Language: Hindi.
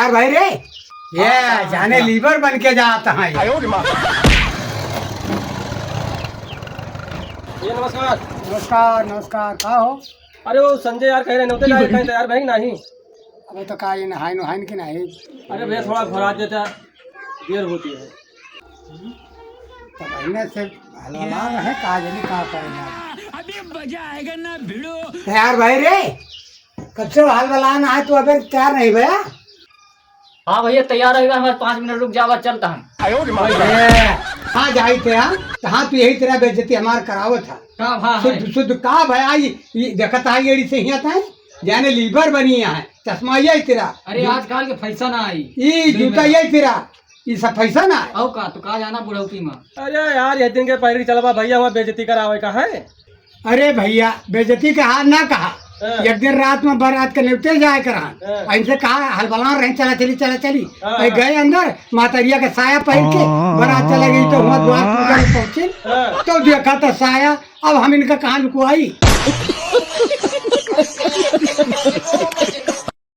तैयार भाई रे ये जाने लीवर बन के जाता है भैया नमस्कार। नमस्कार नमस्कार का हो। अरे वो संजय यार कह रहे होते ना कहीं तैयार भाई नहीं। अबे तो का ये नहाई नहाइन की नहीं अरे भैया थोड़ा घबरा देता देर होती है। तो महीने से हलवा है का जनी का करना अभी मजा आएगा ना भिड़ो। तैयार भाई रे कब से हलवा ना है तू अबे तैयार नहीं भैया। हाँ भैया तैयार रहेगा, हमारे 5 मिनट रुक जावा चलता हम। हाँ जाई थे हाँ तू यही तेरा बेइज्जती हमार करावो था का भा है? शुद्ध शुद्ध का भाई आई देखत आई एड़ी से हिया था जाने लीवर बनी है चश्मा यही तेरा। अरे आजकल के पैसा ना आई ई जूता यही तेरा ई सब पैसा ना है। औ का तू का जाना बुढ़ौती में। अरे यार ये दिन के पहले चलवा भैया वहाँ बेइज्जती करावे का है। अरे भैया बेइज्जती का हाथ ना कहा एक दिन रात में बारात के निपटे जाए करा इनसे कहा हलबला रहे चला चली गए अंदर मातरिया का साया पहन के बारात चला गई तो वहाँ द्वार पूजा में पहुंचे तो देखा था साया। अब हम इनका कहाँ लुकवाई।